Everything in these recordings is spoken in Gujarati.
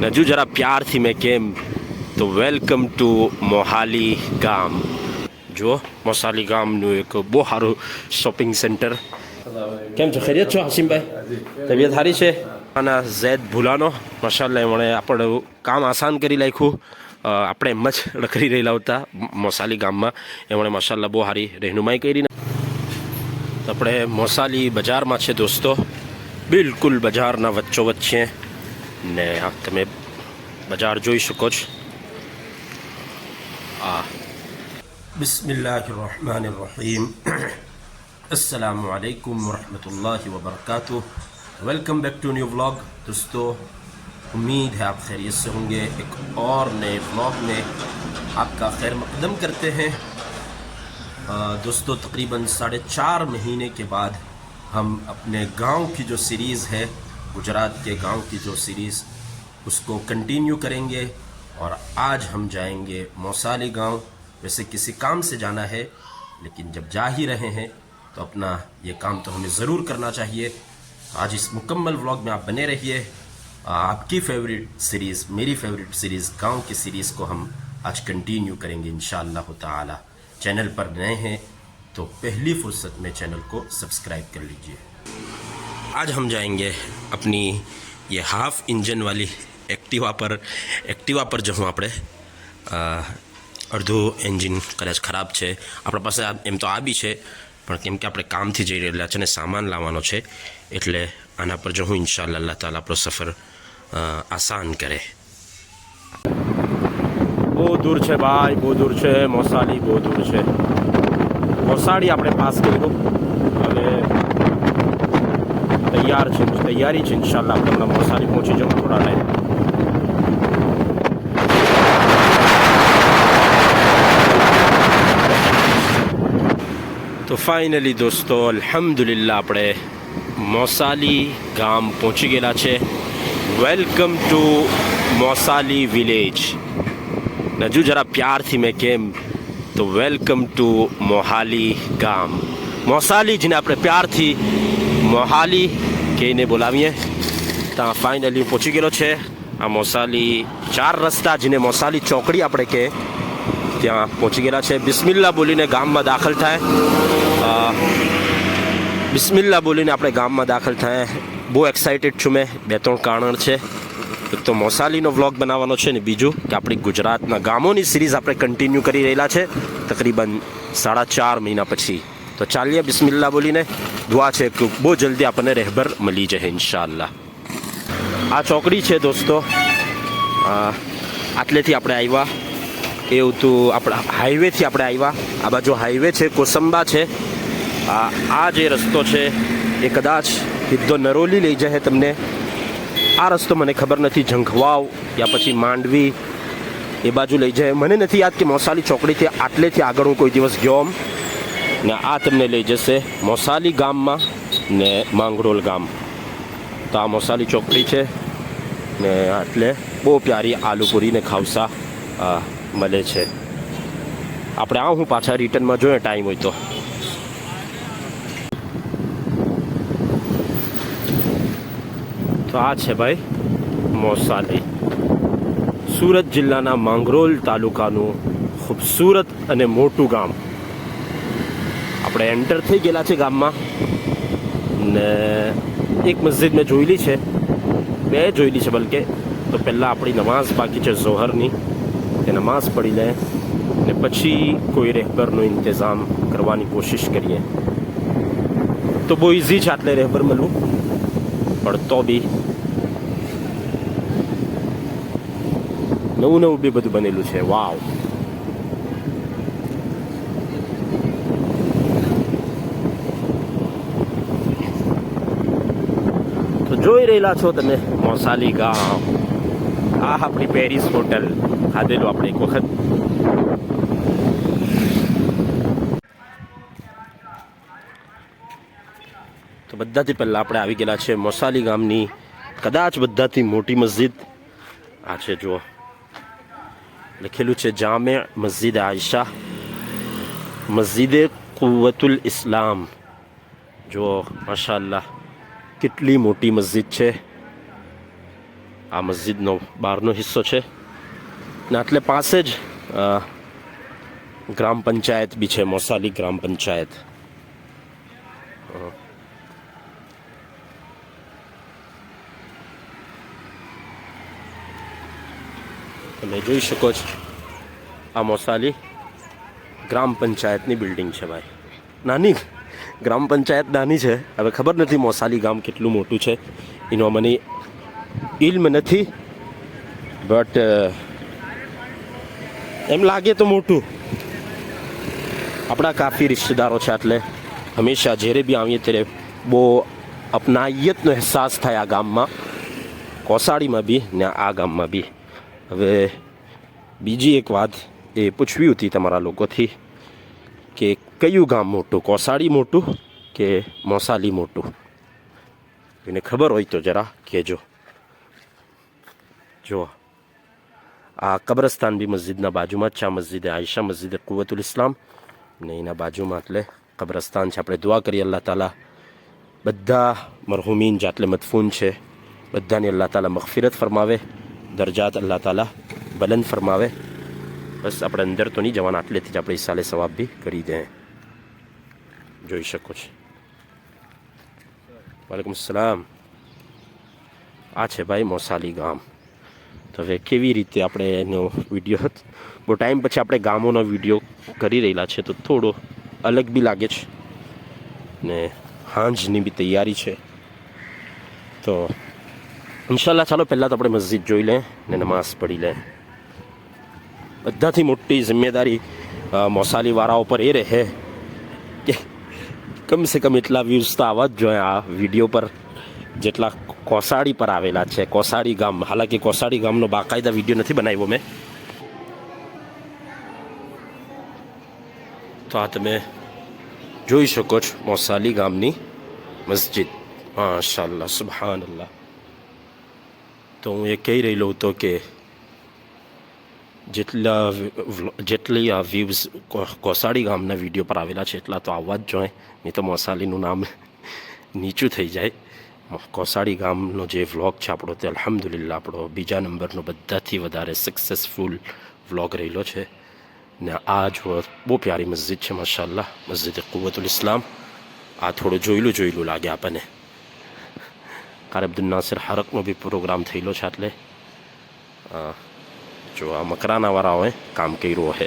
ને હજુ જરા પ્યારથી મેં કેમ તો વેલકમ ટુ મોહાલી ગામ. જો મોસાલી ગામનું એક બહુ સારું શોપિંગ સેન્ટર. કેમ છો, ખૈરિયત છો હાશિમભાઈ? તબિયત સારી છે? અને ઝૈદ ભૂલાનો માશાલ્લાહ એમણે આપણે કામ આસાન કરી નાખ્યું. આપણે એમ જ રખડી રહેલા હતા મોસાલી ગામમાં, એમણે માશાલ્લાહ બહુ સારી રહેનુમાઈ કરી. આપણે મોસાલી બજારમાં છે દોસ્તો, બિલકુલ બજારના વચ્ચોવચ્ચ છે ને આ તમે બજાર જોઈ શકો છો. બિસ્મિલ્લાહિર્રહમાનિર્રહીમ. अस्सलामु अलैकुम वरहमतुल्लाहि वबरकातुह. Welcome back to new vlog. दोस्तों उम्मीद है आप खैरियत से होंगे. एक और नए व्लॉग में आपका खैर मकदम करते हैं. दोस्तों तकरीबन 4.5 महीने के बाद हम अपने गांव की जो सीरीज़ है, गुजरात के गांव की जो सीरीज़, उसको कंटिन्यू करेंगे. और आज हम जाएंगे मौसाली गांव. वैसे किसी काम से जाना है, लेकिन जब जा ही रहे हैं तो अपना ये काम तो हमें ज़रूर करना चाहिए. आज इस मुकम्मल व्लॉग में आप बने रहिए. आपकी फेवरेट सीरीज़, मेरी फेवरेट सीरीज़ गांव की सीरीज़ को हम आज कंटिन्यू करेंगे इंशाअल्लाह ताला. चैनल पर नए हैं तो पहली फुर्सत में चैनल को सब्सक्राइब कर लीजिए. आज हम जाएंगे अपनी ये हाफ इंजन वाली एक्टिवा पर जो આપણે અડધું એન્જિન કદાચ ખરાબ છે આપણા પાસે, એમ તો આ બી છે, પણ કેમ કે આપણે કામથી જઈ રહેલા છે અને સામાન લાવવાનો છે એટલે આના પર જો હું ઇન્શાઅલ્લાહ અલ્લાહ તાલા આપણો સફર આસાન કરે. બહુ દૂર છે ભાઈ, બહુ દૂર છે મોસાલી, બહુ દૂર છે. મોસાળી આપણે પાસ કર્યું, હવે તૈયારી છે ઇન્શાઅલ્લાહ આપણે હમણાં મોસાલી પહોંચી જવું થોડા ટાઈમ. તો ફાઇનલી દોસ્તો અલ્હમ્દુલિલ્લાહ આપણે મોસાલી ગામ પહોંચી ગયેલા છે. Welcome to Mosali village. ને હજુ જરા પ્યારથી મેં કેમ તો વેલકમ ટુ મોહાલી ગામ. મોસાલી જેને આપણે પ્યારથી મોહાલી કહીને બોલાવીએ, ત્યાં ફાઇનલી પહોંચી ગયેલો છે. આ મોસાલી 4 રસ્તા જેને મોસાલી ચોકડી આપણે કહે ત્યાં પહોંચી ગયેલા છે. બિસ્મિલ્લાહ બોલીને ગામમાં દાખલ થાય. બિસ્મિલ્લાહ બોલીને આપણે ગામમાં દાખલ થાય. બહુ એક્સાઇટેડ છું મેં. 2-3 કારણ છે. એક તો મોસાલીનો વ્લોગ બનાવવાનો છે ને બીજું કે આપણી ગુજરાતના ગામોની સિરીઝ આપણે કન્ટિન્યુ કરી રહેલા છે તકરીબન 4.5 મહિના પછી. તો ચાલીએ બિસ્મિલ્લાહ બોલીને. દુઆ છે કે બહુ જલ્દી આપણને રહેબર મળી જાય ઇન્શાઅલ્લાહ. આ ચોકડી છે દોસ્તો, આટલેથી આપણે આવ્યા એવું તો આપણા હાઈવેથી આપણે આવ્યા. આ બાજુ હાઈવે છે, કોસંબા છે. આ જે રસ્તો છે એ કદાચ સીધો નરોલી લઈ જાય તમને. આ રસ્તો મને ખબર નથી, ઝંખવાવ યા પછી માંડવી એ બાજુ લઈ જાય. મને નથી યાદ કે મોસાલી ચોકડીથી આટલેથી આગળ હું કોઈ દિવસ ગયો ને. આ તમને લઈ જશે મોસાલી ગામમાં ને માંગરોળ ગામ. તો આ મોસાલી ચોકડી છે ને આટલે બહુ પ્યારી આલુપુરી ને ખાવસા મળે છે. આપણે હું પાછા રિટર્નમાં જોઈએ ટાઈમ હોય તો. તો આ છે ભાઈ મોસાલી, સુરત જિલ્લાના માંગરોળ તાલુકાનું ખૂબસૂરત અને મોટું ગામ. આપણે એન્ટર થઈ ગયેલા છે ગામમાં ને એક મસ્જિદ મેં જોયેલી છે, 2 જોયેલી છે બલકે. તો પહેલાં આપણી નમાઝ બાકી છે ઝોહરની, તે નમાઝ પડી લે ને પછી કોઈ રહેબરનો ઇંતજામ કરવાની કોશિશ કરીએ. તો બહુ ઇઝી છે આટલે રહેબર મળવું, પણ તો બી નવું બી બધું બનેલું છે. વાવ. તો જોઈ રહેલા છો તમે મોસાલી ગામ. આ આપણી પેરિસ હોટલ ખાધેલું આપણે એક વખત. તો બધાથી પહેલાં આપણે આવી ગયેલા છે મોસાલી ગામની કદાચ બધાથી મોટી મસ્જિદ. આ છે જુઓ, લખેલું છે જામે મસ્જિદ આયશા, મસ્જિદ કુવ્વતુલ ઇસ્લામ. જો માશાઅલ્લાહ કેટલી મોટી મસ્જિદ છે. આ મસ્જિદનો બહારનો હિસ્સો છે ને એટલે પાસે જ ગ્રામ પંચાયત બી છે, મોસાલી ગ્રામ પંચાયત. તમે જોઈ શકો છો આ મોસાલી ગ્રામ પંચાયતની બિલ્ડિંગ છે ભાઈ. નાની ગ્રામ પંચાયત નાની છે. હવે ખબર નથી મોસાલી ગામ કેટલું મોટું છે એનો મને ઇલ્મ નથી, બટ એમ લાગે તો મોટું. આપણા કાફી રિશ્તેદારો છે એટલે હંમેશા જ્યારે બી આવીએ ત્યારે બહુ અપનાયતનો અહેસાસ થાય આ ગામમાં, કોસાડીમાં બી ને આ ગામમાં બી. હવે બીજી એક વાત એ પૂછવી હતી તમારા લોકોથી કે કયું ગામ મોટું, કોસાડી મોટું કે મોસાલી મોટું? એને ખબર હોય તો જરા કહેજો. જો આ કબ્રસ્તાન બી મસ્જિદના બાજુમાં જ છે. આ મસ્જિદ આયશા, મસ્જિદ કુવતુલ ઇસ્લામ ને એના બાજુમાં એટલે કબ્રસ્તાન છે. આપણે દુઆ કરીએ અલ્લાહ તાલા બધા મરહુમીન જાતલે મદફૂન છે બધાને અલ્લાહ તાલા મગફિરત ફરમાવે, દરજાત અલ્લાહ તાલા બલંદ ફરમાવે. બસ આપણે અંદર તો નહીં જવાના, આટલેથી જ આપણે સાલે સવાબ બી કરી દે. જોઈ શકો છો. વાલેકુમ સલામ. આ છે ભાઈ મોસાલી ગામ. તો હવે કેવી રીતે આપણે એનો વિડીયો, બહુ ટાઈમ પછી આપણે ગામોનો વિડીયો કરી રહેલા છે તો થોડો અલગ બી લાગે છે ને હાંજની બી તૈયારી છે. તો ઇન્શાલ્લાહ ચાલો પહેલાં તો આપણે મસ્જિદ જોઈ લઈએ ને નમાઝ પઢી લઈએ. બધાથી મોટી જિમ્મેદારી મોસાલીવાળાઓ પર એ રહે કે કમસે કમ એટલા વ્યૂઝ તો આવવા જ જોઈએ આ વિડીયો પર જેટલા કોસાડી પર આવેલા છે. કોસાડી ગામ, હાલાકી કોસાડી ગામનો બાકાયદા વિડીયો નથી બનાવ્યો મેં. તો આ તમે જોઈ શકો છો મોસાલી ગામની મસ્જિદ. માશાઅલ્લાહ, સુબહાનલ્લાહ. તો હું એ કહી રહેલો હતો કે જેટલી આ વ્યૂઝ કોસાડી ગામના વિડીયો પર આવેલા છે એટલા તો આવવા જ જોઈએ, નહીં તો મોસાલીનું નામ નીચું થઈ જાય. કોસાડી ગામનો જે વ્લોગ છે આપણો તે અલ્હમ્દુલિલ્લાહ આપણો બીજા નંબરનો બધાથી વધારે સક્સેસફુલ વ્લોગ રહેલો છે. ને આ જો બહુ પ્યારી મસ્જિદ છે માશાઅલ્લાહ, મસ્જિદ કુવતુલ ઇસ્લામ. આ થોડું જોયેલું લાગે આપણને. કાર અબ્દુલ નાસિર હરકનો બી પ્રોગ્રામ થયેલો છે એટલે જો આ મકરાનાવાળાઓએ કામ કર્યું છે.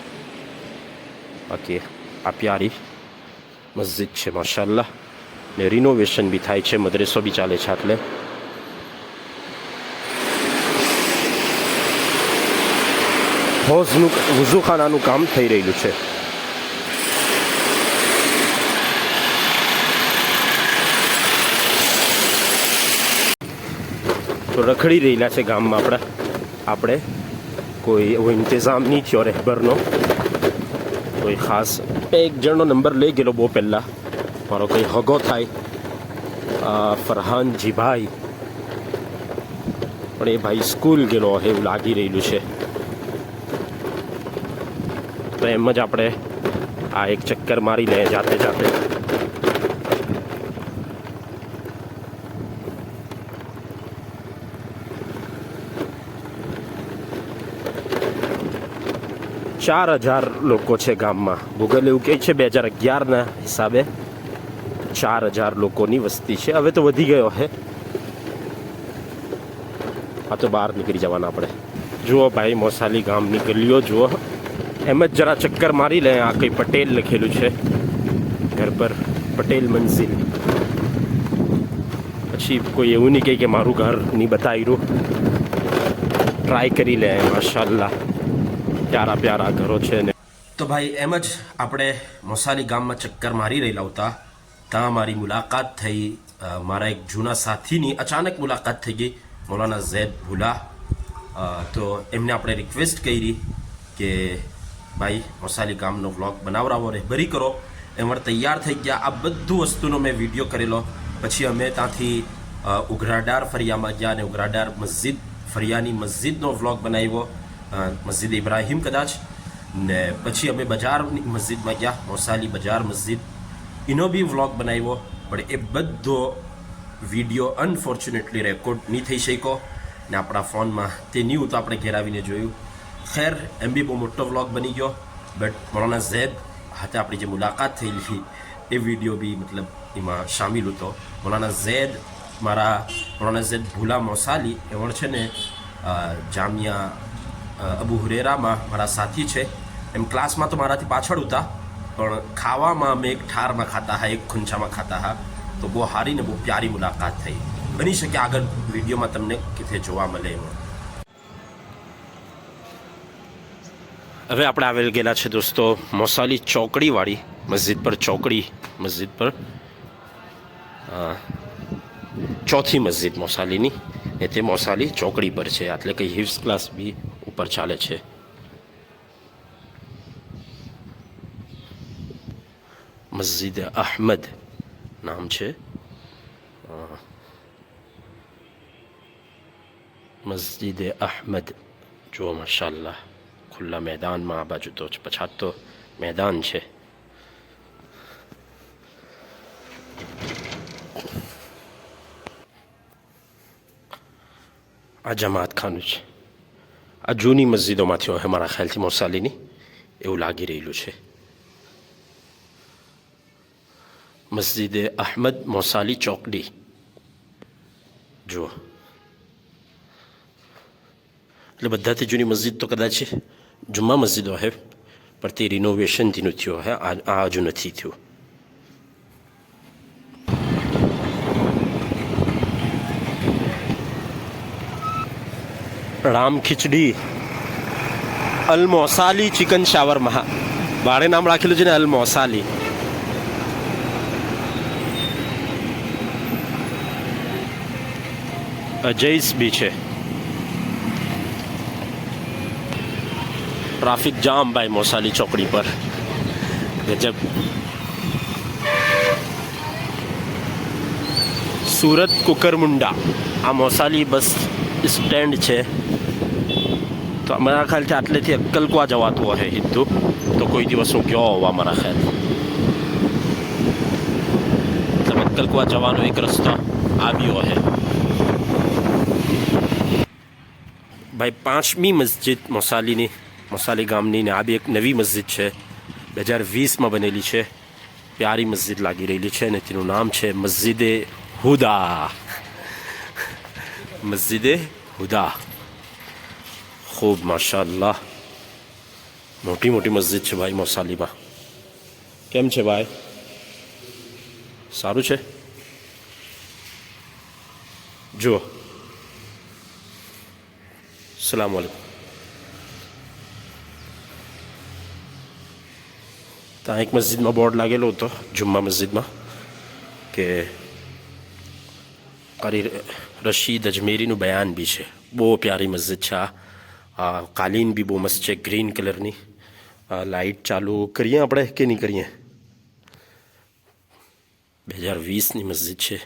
બાકી આ પ્યારી મસ્જિદ છે માશાઅલ્લાહ. ને રિનોવેશન બી થાય છે, મદ્રેસો બી ચાલે છે એટલે હૌઝનું વઝુખાનાનું કામ થઈ રહેલું છે. તો રખડી રહેલા છે ગામમાં આપણે કોઈ એવો ઇંતજામ નહીં થયો રહેબરનો. કોઈ ખાસ એક જણનો નંબર લઈ ગયેલો બહુ પહેલાં, મારો કંઈ હગો થાય ફરહાનજીભાઈ, પણ એ ભાઈ સ્કૂલ ગયેલો એવું લાગી રહેલું છે. તો એમ જ આપણે આ એક ચક્કર મારી લે જાતે. 4000 લોકો છે ગામમાં. ગૂગલ એવું કહે છે 2011ના હિસાબે 4000 લોકોની વસ્તી છે. હવે તો વધી ગયો છે. આ તો બહાર નીકળી જવાના આપણે. જુઓ ભાઈ મોસાલી ગામની ગલીઓ જુઓ, એમ જ જરા ચક્કર મારી લે. આ કંઈ પટેલ લખેલું છે ઘર પર, પટેલ મંઝિલ. પછી કોઈ એવું નહીં કહે કે મારું ઘર નહીં બતાવ્યું. ટ્રાય કરી લે. માશાઅલ્લાહ પ્યારા ઘરો છે ને. તો ભાઈ એમ જ આપણે મોસાલી ગામમાં ચક્કર મારી રહેલા હતા. ત્યાં મારી મુલાકાત થઈ મારા એક જૂના સાથીની. અચાનક મુલાકાત થઈ ગઈ, મૌલાના ઝૈદ ભુલા. તો એમને આપણે રિક્વેસ્ટ કરી કે ભાઈ મોસાલી ગામનો વ્લોગ બનાવરાવો, રહેબરી કરો. એમ તૈયાર થઈ ગયા. આ બધું વસ્તુનો મેં વિડીયો કરેલો. પછી અમે ત્યાંથી ઉઘરાડાર ફરિયામાં ગયા અને ઉઘરાડાર મસ્જિદ ફરિયાની મસ્જિદનો વ્લોગ બનાવ્યો, મસ્જિદ ઇબ્રાહીમ કદાચ. ને પછી અમે બજારની મસ્જિદમાં ગયા, મોસાલી બજાર મસ્જિદ, એનો બી વ્લોગ બનાવ્યો. પણ એ બધો વિડીયો અનફોર્ચ્યુનેટલી રેકોર્ડ નહીં થઈ શક્યો. ને આપણા ફોનમાં તે નહીં તો આપણે ઘેર આવીને જોયું. ખેર એમ બી બહુ મોટો વ્લોગ બની ગયો, બટ મૌલાના ઝૈદ હાથે આપણી જે મુલાકાત થયેલી એ વિડીયો બી મતલબ એમાં શામિલ હતો. મૌલાના ઝૈદ મૌલાના ઝૈદ ભૂલા મોસાલી એવણ છે ને જામિયા અબુ હુરેરામાં મારા સાથી છે. એમ ક્લાસમાં તો મારાથી પાછળ હતા, પણ ખાવામાં અમે એક ઠારમાં ખાતા હા, એક ખુંચામાં ખાતા હા. તો બહુ સારી ને બહુ પ્યારી મુલાકાત થઈ. બની શકે આગળ વિડીયોમાં તમને કિથે જોવા મળે એમાં. હવે આપણે આવેલ ગયેલા છે દોસ્તો મોસાલી ચોકડીવાળી મસ્જિદ પર. ચોકડી મસ્જિદ પર ચોથી મસ્જિદ મોસાલીની, ને તે મોસાલી ચોકડી પર છે. એટલે કે હિફ્સ ક્લાસ બી ઉપર ચાલે છે. મસ્જિદ અહમદ નામ છે. મસ્જિદ અહમદ જુઓ માશાલ્લાહ, ખુલ્લા મેદાનમાં. આ બાજુ તો પછાત તો મેદાન છે. આ જમાત ખાનું છે. આ જૂની મસ્જિદોમાંથી હોય મારા ખ્યાલથી મોસાલીની, એવું લાગી રહેલું છે. મસ્જિદ અહમદ મોસાલી ચોકડી જુઓ. એટલે બધાથી જૂની મસ્જિદ તો કદાચ જુમ્મા મસ્જિદો હે, પણ તે રિનોવેશનથી નું થયો હે, આ હજુ નથી થયું. રામ ખીચડી અલ મોસાલી ચિકન શાવરમાં, બારે નામ રાખેલું છે ને અલ મોસાલી. અજૈસ બી છે. ટ્રાફિક જામ ભાઈ મોસાલી ચોકડી પર, ગજબ. સુરત કુકરમુંડા આ મોસાલી બસ સ્ટેન્ડ છે. તો મારા ખ્યાલથી આટલેથી અક્કલકવા જવાતું હોય સીધું, તો કોઈ દિવસ હું ગયો હોવા મારા ખ્યાલ. મતલબ અક્કલકવા જવાનો એક રસ્તો આવ્યો હે ભાઈ. 5મી મસ્જિદ મોસાલીની, મોસાલી ગામની, ને આ બી એક નવી મસ્જિદ છે, 2020માં બનેલી છે. પ્યારી મસ્જિદ લાગી રહેલી છે, અને તેનું નામ છે મસ્જિદે હુદા. મસ્જિદે હુદા ખૂબ માશાઅલ્લાહ, મોટી મોટી મસ્જિદ છે ભાઈ મોસાલીમાં. કેમ છે ભાઈ, સારું છે? જુઓ. અસલામ વાલેકુમ. ત્યાં એક મસ્જિદમાં બોર્ડ લાગેલો હતો, જુમ્મા મસ્જિદમાં, કે કારી રશીદ અજમેરીનું બયાન બી છે. બહુ પ્યારી મસ્જિદ છે. આ કાલીન બી બહુ મસ્ત છે, ગ્રીન કલરની. લાઇટ ચાલુ કરીએ આપણે કે નહીં કરીએ? 2020ની મસ્જિદ છે.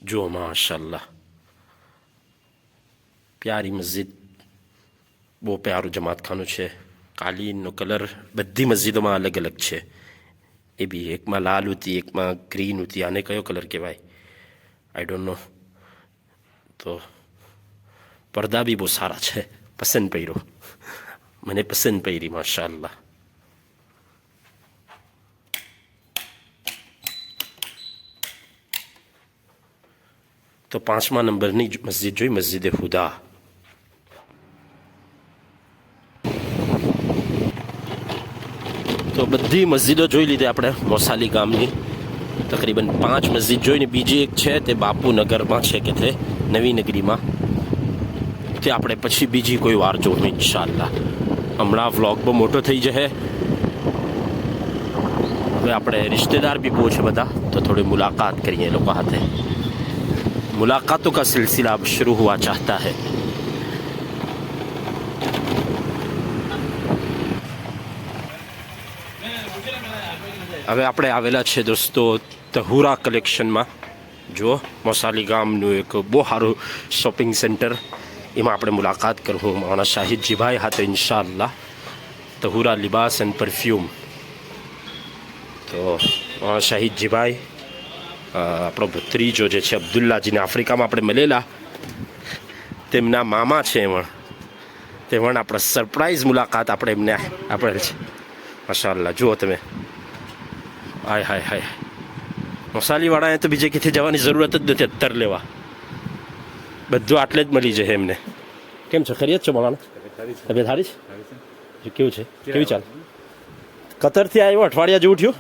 જુઓ માશાલ્લાહ, પ્યારી મસ્જિદ, બહુ પ્યારું જમાતખાનું છે. કાલીનનો કલર બધી મસ્જિદોમાં અલગ અલગ છે. એ બી એકમાં લાલ હતી, એકમાં ગ્રીન હતી. આને કયો કલર કહેવાય આઈ ડોન્ટ નો. તો પડદા બી બહુ સારા છે, પસંદ પડ્યો મને, પસંદ પડી માશાઅલ્લાહ. તો 5મા નંબરની મસ્જિદ જોઈ, મસ્જિદે હુદા. તો બધી મસ્જિદો જોઈ લીધી આપણે મોસાલી ગામની. તકરીબન 5 મસ્જિદ જોઈને બીજી એક છે તે બાપુનગરમાં છે, કે તે નવી નગરીમાં. તે આપણે પછી બીજી કોઈ વાર જોવું ઇન્શાઅલ્લાહ. હમણાં વ્લોગ બહુ મોટો થઈ જશે. હવે આપણે રિશ્તેદાર બી બહુ છે બધા, તો થોડી મુલાકાત કરીએ એ લોકો સાથે. मुलाकातों का सिलसिला अब शुरू हुआ चाहता है. હવે આપણે આવેલા છે દોસ્તો તહુરા કલેક્શનમાં. જો મોસાલી ગામનું એક બહુ સારું શોપિંગ સેન્ટર, એમાં આપણે મુલાકાત કરું મારા શાહિદજીભાઈ હાથે ઇન્શાઅલ્લાહ. તહુરા લિબાસ એન્ડ પરફ્યુમ. તો શાહિદજીભાઈ આપણો ભત્રીજો જે છે અબ્દુલ્લાજીને આફ્રિકામાં આપણે મળેલા, તેમના મામા છે તે પણ આપણે સરપ્રાઈઝ મુલાકાત આપણે એમને આપેલ છે. માશાઅલ્લાહ, જુઓ તમે, હાય હાય હાય, મસાલીવાળાએ તો બીજે ક્યાંથી જવાની જરૂરત જ નથી અત્તર લેવા, બધું આટલે જ મળી જાય એમને. કેમ છે, ખરીયત છે મોલાના? તબિયત સારી છે? કેવું છે, કેવી ચાલ? કતરથી આવ્યો, અઠવાડિયા જેવું થયું?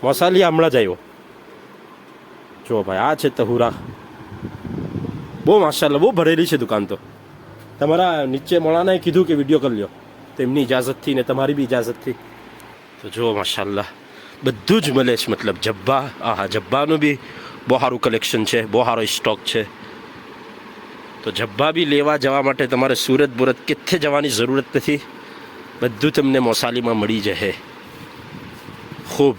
મસાલી હમણાં જ આવ્યો. જો ભાઈ, આ છે તહુરા. બહુ માશાઅલ્લાહ, બહુ ભરેલી છે દુકાન. તો તમારા નીચે મોલાનાએ કીધું કે વિડીયો કરી લ્યો, તેમની ઇજાઝતથી ને તમારી બી ઇજાઝતથી. તો જુઓ માશાઅલ્લાહ, બધું જ મળે છે. મતલબ જબ્બા, હા, જબ્બાનું બી બહુ સારું કલેક્શન છે, બહુ સારો સ્ટોક છે. તો જબ્બા બી લેવા જવા માટે તમારે સુરત બુરત કેથે જવાની જરૂરત નથી, બધું તમને મોસાલીમાં મળી જશે. ખૂબ.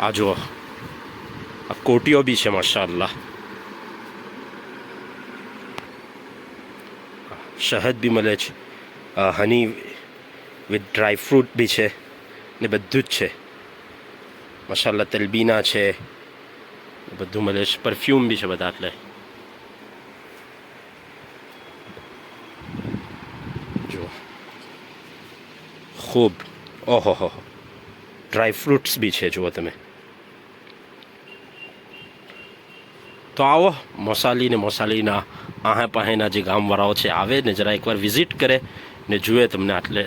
આ જુઓ, આ કોટીઓ બી છે માશાઅલ્લાહ. શહદ બી મળે છે, હની વિથ ડ્રાય ફ્રૂટ બી છે ને બધું જ છે માશાઅલ્લાહ. તલબીના છે, બધું મળે છે. પરફ્યુમ બી છે બધા. એટલે જો ખૂબ, ઓહો હો, ડ્રાય ફ્રૂટ્સ બી છે, જુઓ તમે. તો આવો, મોસાલી ને મોસાલીના આહે પાહેના જે ગામવાળાઓ છે આવે ને જરા એકવાર વિઝિટ કરે ને જુએ તમને. આટલે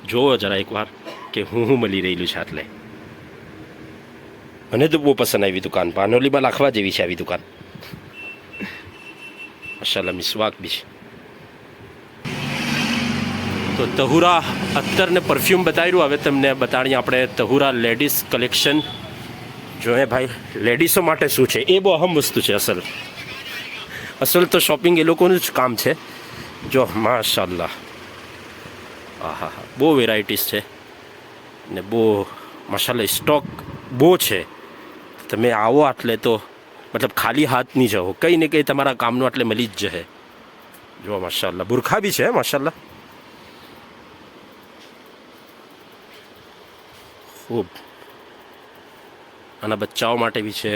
જુઓ જરા એકવાર કે હું મળી રહેલું છે. આટલે મને તો બહુ પસંદ આવી દુકાન. પાનોલીમાં લાખવા જેવી છે આવી દુકાન માશાઅલ્લાહ. મિસવાક બી છે. તો તહુરા અત્તર ને પરફ્યુમ બતાવ્યું. હવે તમને બતાડીએ આપણે તહુરા લેડીઝ કલેક્શન. જોઈએ ભાઈ, લેડીઝો માટે શું છે, એ બહુ અહમ વસ્તુ છે. અસલ તો શોપિંગ એ લોકોનું જ કામ છે. જો માશાઅલ્લાહ, હા હા હા, બહુ વેરાયટીઝ છે ને બહુ માશાઅલ્લાહ સ્ટોક બહુ છે. તમે આવો આટલે તો મતલબ ખાલી હાથ નહીં જાઓ, કંઈ ને કંઈ તમારા કામનું આટલે મળી જ જશે. જો માશાઅલ્લાહ, બુરખા બી છે માશાઅલ્લાહ. ખૂબ. આના બચ્ચાઓ માટે બી છે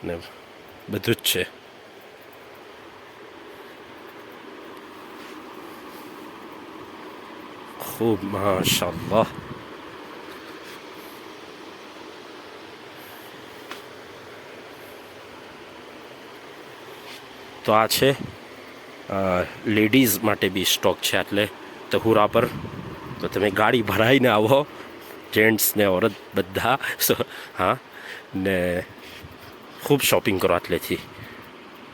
ને બધું જ છે. ખૂબ માશાઅલ્લાહ. તો આ છે લેડીઝ માટે બી સ્ટોક છે એટલે તહુરા પર. તો તમે ગાડી ભરાઈને આવો, જેન્ટ્સ ને ઓરત બધા. હા, ને ખૂબ શોપિંગ કરો આટલેથી.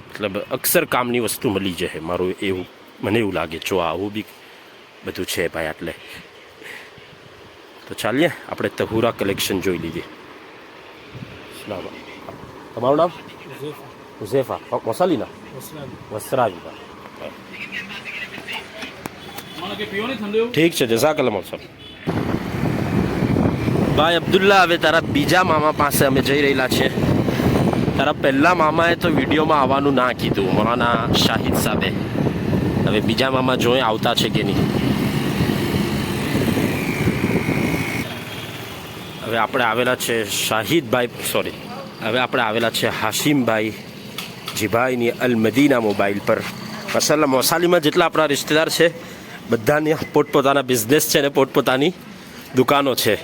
મતલબ અક્સર કામની વસ્તુ મળી જશે, મારું એવું મને એવું લાગે. જો આવું બી બધું છે ભાઈ આટલે. તો ચાલીએ, આપણે તહુરા કલેક્શન જોઈ લીધી. તમારું નામ? હુઝેફા. મોસાલીના વસ્ત્રાવી. ઠીક છે, જઝાકલ્લાહ મોસમ. ભાઈ અબ્દુલ્લા, હવે તારા બીજા મામા પાસે અમે જઈ રહેલા છીએ. તારા પહેલા મામાએ તો વિડીયોમાં આવવાનું ના કીધું, મૌલાના શાહિદ સાહેબે. હવે બીજા મામા જોઈએ આવતા છે કે નહીં. હવે આપણે આવેલા છે શાહિદભાઈ, સોરી, હવે આપણે આવેલા છે હાશિમભાઈ જીભાઈની અલ મદીના મોબાઈલ પર. માશાઅલ્લાહ, મોસાલીમાં જેટલા આપણા રિશ્તેદાર છે બધાની પોતપોતાના બિઝનેસ છે ને પોતપોતાની દુકાનો છે.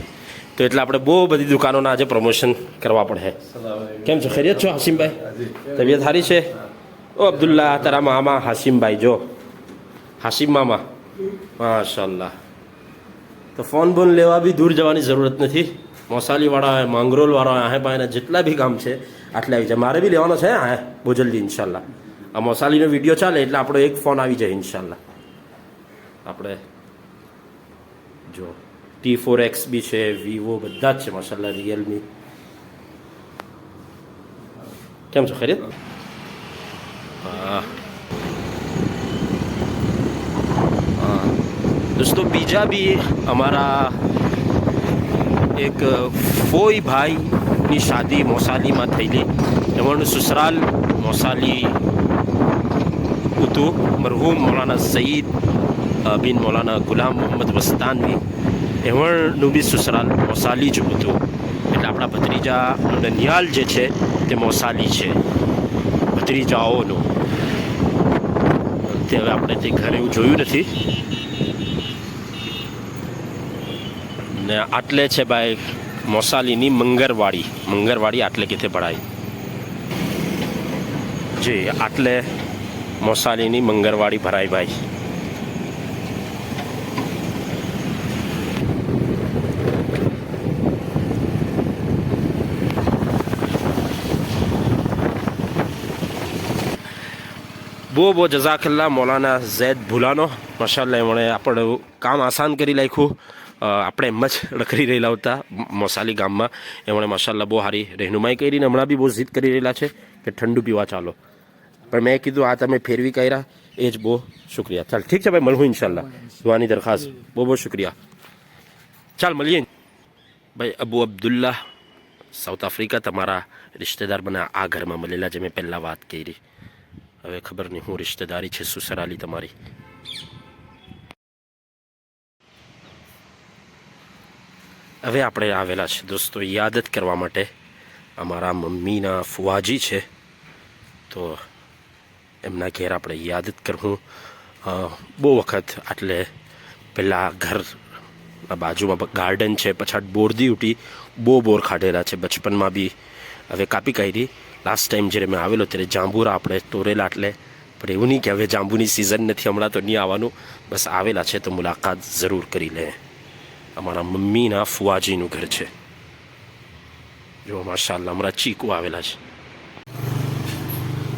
તો એટલે આપણે બહુ બધી દુકાનોના આજે પ્રમોશન કરવા પડે. કેમ છો, ખૈરિયત છો હાશિમભાઈ? તબિયત સારી છે? ઓ અબ્દુલ્લા, તારા મામા હાશિમભાઈ, જો હાશિમ મામા માશાઅલ્લાહ. તો ફોન બોન લેવા બી દૂર જવાની જરૂરત નથી. મોસાલીવાળા હોય, માંગરોલવાળા હોય, આહે પાહેના જેટલા બી ગામ છે આટલે આવી જાય. મારે બી લેવાનો છે હા, બહુ જલ્દી ઇન્શાલ્લાહ. આ મોસાલીનો વિડીયો ચાલે એટલે આપણો એક ફોન આવી જાય ઇન્શાલ્લાહ. આપણે જો T4X બી છે, વિવો બધા જ છે માશાઅલ્લાહ, રિયલમી. કેમ છો, ખૈરિયત? હા હા દોસ્તો, બીજા બી અમારા એક ફોઈ ભાઈની શાદી મોસાલીમાં થયેલી. એમનું સસરાલ મોસાલી હતું. મરહૂમ મૌલાના સઈદ બિન મૌલાના ગુલામ મોહમ્મદ વસ્તાનવી, એમણનું બી સસરાલ મોસાલી જ હતું. એટલે આપણા આપણા ભત્રીજાનો નનિયાલ જે છે તે મોસાલી છે, ભત્રીજાઓનો. તે હવે આપણે તે ઘરે એવું જોયું નથી. ને આટલે છે ભાઈ મોસાલીની મંગરવાડી આટલે કેથે પડાય જી, આટલે મોસાલીની મંગરવાડી ભરાય ભાઈ. બહુ જઝાકલ્લા મૌલાના ઝૈદ ભુલાનો, માશાલ્લાહ. એમણે આપણું કામ આસાન કરી નાખ્યું. આપણે એમ જ રખડી રહેલા હતા મોસાલી ગામમાં. એમણે માશાલ્લાહ બહુ સારી રહેનુમાઈ કરીને હમણાં બી બહુ જીદ કરી રહેલા છે કે ઠંડુ પીવા ચાલો. પણ મેં કીધું આ તમે ફેરવી કર્યા એ જ બહુ શુક્રિયા. ચાલ ઠીક છે ભાઈ, મળું ઇન્શાલ્લાહ. દુઆની દરખાસ્ત. બહુ શુક્રિયા. ચાલ મળીએ ભાઈ. અબુ અબ્દુલ્લા સાઉથ આફ્રિકા, તમારા રિશ્તેદાર મને આ ઘરમાં મળેલા જે મેં પહેલાં વાત કરી. હવે ખબર નહીં હું રિશ્તેદારી છે સુસરાલી તમારી. હવે આપણે આવેલા છે દોસ્તો યાદત કરવા માટે. અમારા મમ્મીના ફુવાજી છે, તો એમના ઘેર આપણે યાદત કરવું. બહુ વખત એટલે પહેલાં ઘરના બાજુમાં ગાર્ડન છે, પછાડ બોરદી ઉઠી, બહુ બોર ખાધેલા છે બચપનમાં બી. હવે કાપી કાઢી. લાસ્ટ ટાઈમ જ્યારે મેં આવેલો ત્યારે જાંબુરા આપણે તોરેલા, એટલે પણ એવું નહીં કે હવે જાંબુની સિઝન નથી હમણાં તો નહીં આવવાનું. બસ આવેલા છે તો મુલાકાત જરૂર કરી લે. અમારા મમ્મીના ફુવાજીનું ઘર છે. જો માશાલ્લાહ હમણાં ચીકુ આવેલા છે.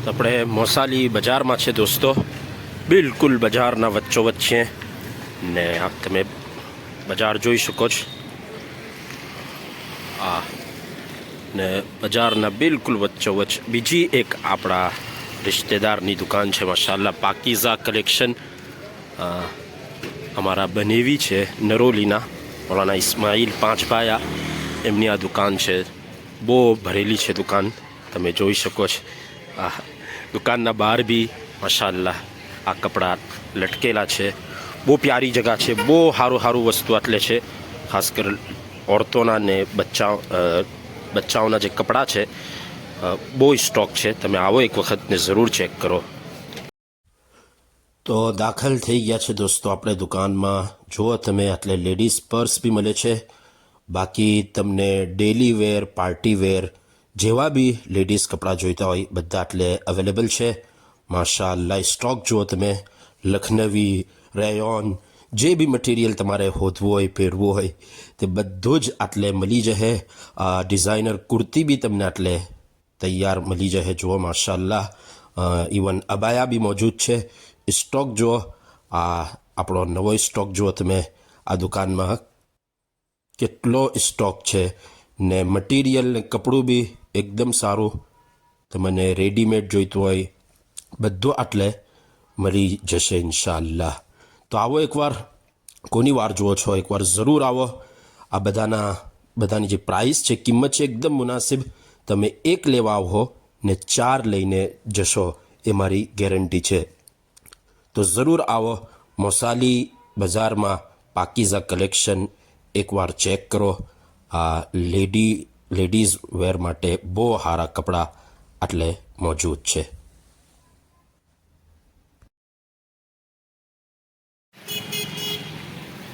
તો આપણે મોસાલી બજારમાં છે દોસ્તો, બિલકુલ બજારના વચ્ચોવચ્ચ છે. ને આ તમે બજાર જોઈ શકો છો. આ ને બજારના બિલકુલ વચ્ચોવચ્ચ બીજી એક આપણા રિશ્તેદારની દુકાન છે માશાલ્લાહ, પાકીઝા કલેક્શન. અમારા બનેવી છે નરોલીના મૌલાના ઇસ્માઇલ પાંચભાયા, એમની આ દુકાન છે. બહુ ભરેલી છે દુકાન, તમે જોઈ શકો છો. આ દુકાનના બહાર બી માશાલ્લાહ આ કપડાં લટકેલા છે. બહુ પ્યારી જગા છે. બહુ સારું વસ્તુ એટલે છે, ખાસ કરી ઓરતોના ને બચ્ચાઓના જે કપડાં છે. બહુ સ્ટોક છે. તમે આવો એક વખત ને જરૂર ચેક કરો. તો દાખલ થઈ ગયા છે દોસ્તો આપણે દુકાનમાં. જુઓ તમે, એટલે લેડીઝ પર્સ બી મળે છે. બાકી તમને ડેલી વેર, પાર્ટી વેર જેવા બી લેડીઝ કપડાં જોઈતા હોય બધા એટલે અવેલેબલ છે માશાલ્લાહ. સ્ટોક જુઓ તમે, લખનવી, રેયોન, જે બી મટીરિયલ તમારે હોદવું હોય, પહેરવું હોય તે બધું જ આટલે મળી જશે. ડિઝાઇનર કુર્તી બી તમને આટલે તૈયાર મળી જશે. જુઓ માશાલ્લાહ. ઇવન અબાયા બી મોજૂદ છે. સ્ટોક જુઓ, આ આપણો નવો સ્ટોક જુઓ તમે. આ દુકાનમાં કેટલો સ્ટોક છે ને મટીરિયલ ને કપડું બી એકદમ સારું. તમને રેડીમેડ જોઈતું હોય બધું આટલે મળી જશે ઇન્શાઅલ્લાહ. તો આવો એકવાર, કોની વાર જુઓ છો, એકવાર જરૂર આવો. આ બધાની જે પ્રાઇસ છે, કિંમત છે એકદમ મુનાસિબ. તમે એક લેવા આવો ને 4 લઈને જશો, એ મારી ગેરંટી છે. તો જરૂર આવો મોસાલી બજારમાં. પાકીઝા કલેક્શન એકવાર ચેક કરો. આ લેડીઝ વેર માટે બહુ સારા કપડાં આટલે મોજૂદ છે.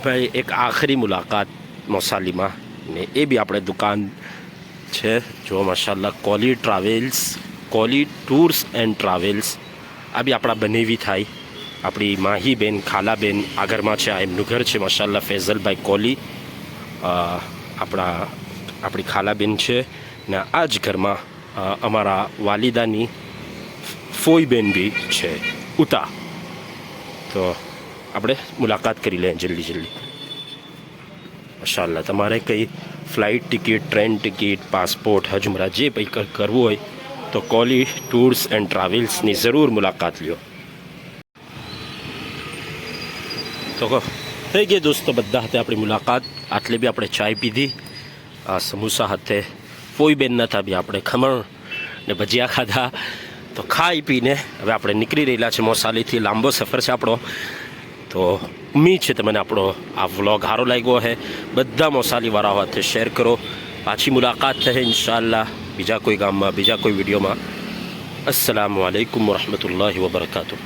ભાઈ એક આખરી મુલાકાત મોસાલીમાં, ને એ બી આપણે દુકાન છે. જો માશાલ્લાહ કોલી ટૂર્સ એન્ડ ટ્રાવેલ્સ. આ બી આપણા બનેવી થાય. આપણી માહીબેન, ખાલાબેન આગળમાં છે, આ એમનું ઘર છે માશાલ્લાહ, ફૈઝલભાઈ કોલી. આપણી ખાલાબેન છે ને આ જ ઘરમાં અમારા વાલિદાની ફોઈબેન બી છે, ઉતા. તો આપણે મુલાકાત કરી લઈએ જલ્દી. માશાલ્લાહ. તમારે કંઈ flight ticket, train ticket, passport, હજમરા જે કંઈ કરવું હોય તો કોલી ટૂર્સ એન્ડ ટ્રાવેલ્સની જરૂર મુલાકાત લ્યો. તો થઈ ગઈ દોસ્તો બધા હાથે આપણી મુલાકાત. આટલે બી આપણે ચાય પીધી, આ સમોસા હાથે ફોઈબેન નતા બી આપણે ખમણ ને ભજીયા ખાધા. તો ખાઈ પીને હવે આપણે નીકળી રહેલા છે મોસાલીથી. લાંબો સફર છે આપણો. તો ઉમ્મીદ છે તમને આપણો આ વ્લોગ સારો લાગ્યો હે. બધા મોસાલીવાળાઓ હાથે શેર કરો પાછી મુલાકાત થશે ઇન્શાઅલ્લાહ બીજા કોઈ ગામમાં બીજા કોઈ વિડીયોમાં. અસ્સલામુ અલૈકુમ વરહમતુલ્લાહિ વબરકાતુહ.